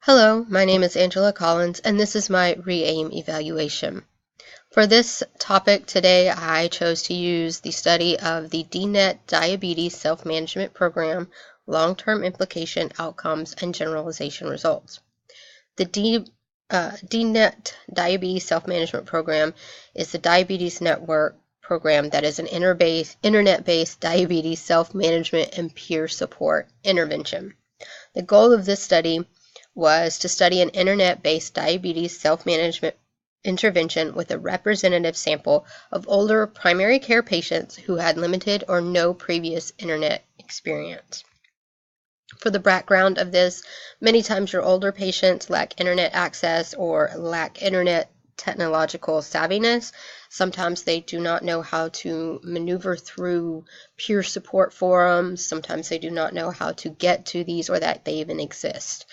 Hello, my name is Angela Collins, and this is my REAIM evaluation. For this topic today, I chose to use the study of the DNET Diabetes Self-Management Program, Long-Term Implication, Outcomes, and Generalization Results. The DNET Diabetes Self-Management Program is the Diabetes Network program that is an internet-based diabetes self-management and peer support intervention. The goal of this study was to study an internet-based diabetes self-management intervention with a representative sample of older primary care patients who had limited or no previous internet experience. For the background of this, many times your older patients lack internet access or lack internet technological savviness. Sometimes they do not know how to maneuver through peer support forums. Sometimes they do not know how to get to these or that they even exist.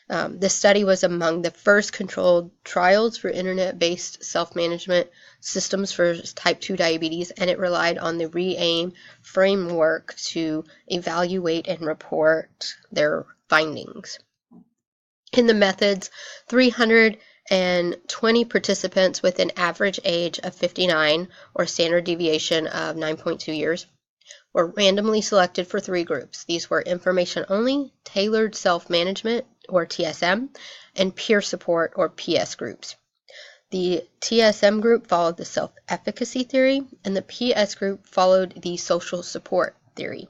This study was among the first controlled trials for internet-based self-management systems for type 2 diabetes, and it relied on the REAIM framework to evaluate and report their findings. In the methods, 320 participants with an average age of 59 or standard deviation of 9.2 years were randomly selected for 3 groups. These were information only, tailored self-management, or TSM, and peer support, or PS groups. The TSM group followed the self-efficacy theory, and the PS group followed the social support theory.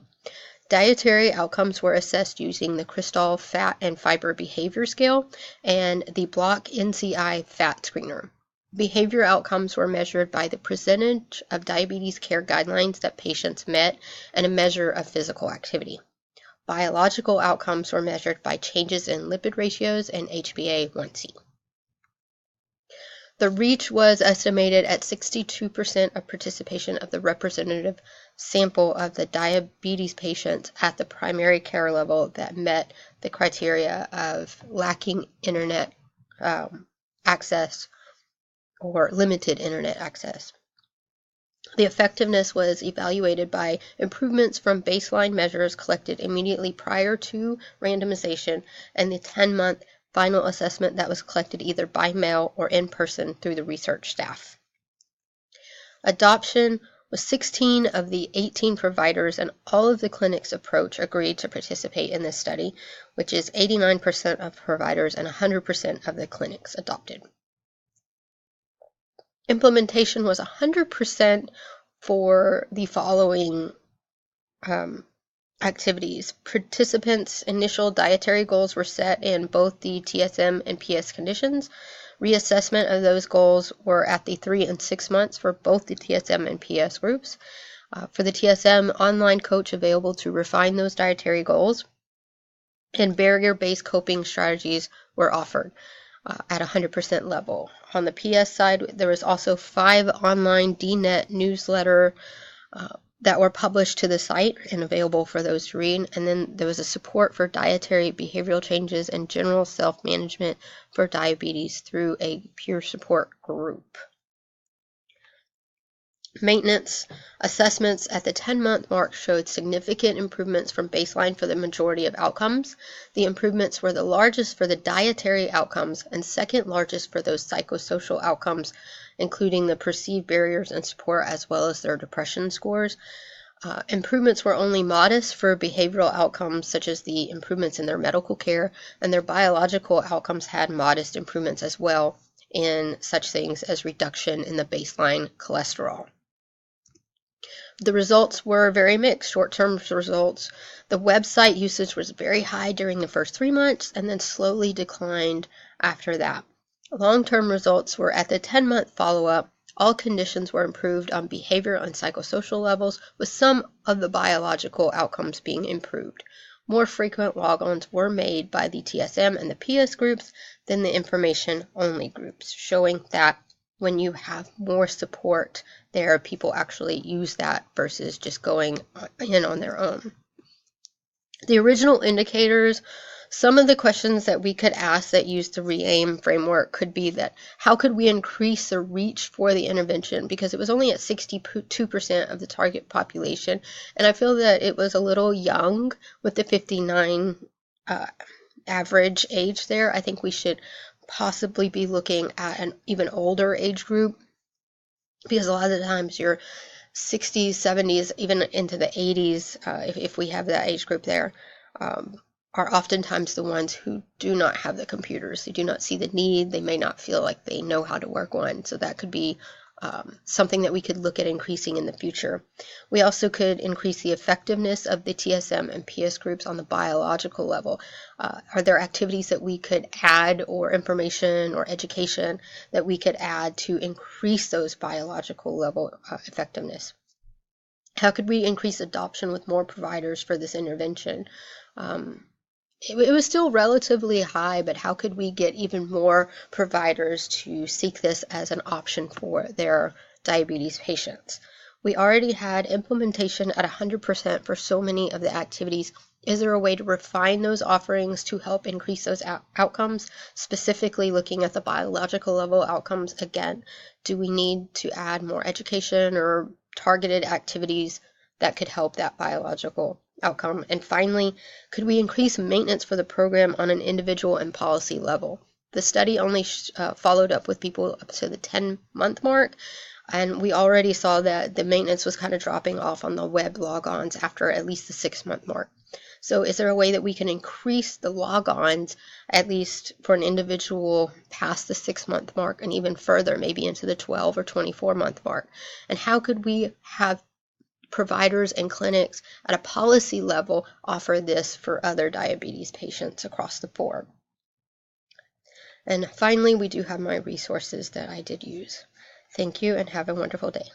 Dietary outcomes were assessed using the Kristol Fat and Fiber Behavior Scale and the Block NCI Fat Screener. Behavior outcomes were measured by the percentage of diabetes care guidelines that patients met and a measure of physical activity. Biological outcomes were measured by changes in lipid ratios and HbA1c. The reach was estimated at 62% of participation of the representative sample of the diabetes patients at the primary care level that met the criteria of lacking internet access or limited internet access. The effectiveness was evaluated by improvements from baseline measures collected immediately prior to randomization and the 10-month final assessment that was collected either by mail or in person through the research staff. Adoption was 16 of the 18 providers and all of the clinics approach agreed to participate in this study, which is 89% of providers and 100% of the clinics adopted. Implementation was 100% for the following activities. Participants' initial dietary goals were set in both the TSM and PS conditions. Reassessment of those goals were at the 3 and 6 months for both the TSM and PS groups. For the TSM, online coach available to refine those dietary goals, and barrier-based coping strategies were offered at 100% level. On the PS side, there was also 5 online DNET newsletter that were published to the site and available for those to read. And then there was a support for dietary behavioral changes and general self-management for diabetes through a peer support group. Maintenance assessments at the 10-month mark showed significant improvements from baseline for the majority of outcomes. The improvements were the largest for the dietary outcomes and second largest for those psychosocial outcomes, including the perceived barriers and support as well as their depression scores. Improvements were only modest for behavioral outcomes such as the improvements in their medical care, and their biological outcomes had modest improvements as well in such things as reduction in the baseline cholesterol. The results were very mixed. Short-term results, the website usage was very high during the first 3 months and then slowly declined after that. Long-term results were at the 10-month follow-up. All conditions were improved on behavioral and psychosocial levels, with some of the biological outcomes being improved. More frequent log-ons were made by the TSM and the PS groups than the information-only groups, showing that when you have more support there, people actually use that versus just going in on their own. The original indicators, some of the questions that we could ask that use the REAIM framework could be that how could we increase the reach for the intervention, because it was only at 62% of the target population, and I feel that it was a little young with the 59 average age there. I think we should possibly be looking at an even older age group, because a lot of the times your 60s, 70s, even into the 80s, if we have that age group there, are oftentimes the ones who do not have the computers. They do not see the need. They may not feel like they know how to work one. So that could be something that we could look at increasing in the future. We also could increase the effectiveness of the TSM and PS groups on the biological level. Are there activities that we could add, or information or education that we could add to increase those biological level effectiveness? How could we increase adoption with more providers for this intervention? It was still relatively high, but how could we get even more providers to seek this as an option for their diabetes patients? We already had implementation at 100% for so many of the activities. Is there a way to refine those offerings to help increase those outcomes, specifically looking at the biological level outcomes? Again, do we need to add more education or targeted activities that could help that biological outcome? And finally, could we increase maintenance for the program on an individual and policy level? The study only followed up with people up to the 10-month mark, and we already saw that the maintenance was kind of dropping off on the web logons after at least the 6-month mark. So is there a way that we can increase the logons, at least for an individual, past the 6-month mark, and even further, maybe into the 12 or 24-month mark? And how could we have providers and clinics at a policy level offer this for other diabetes patients across the board? And finally, we do have my resources that I did use. Thank you, and have a wonderful day.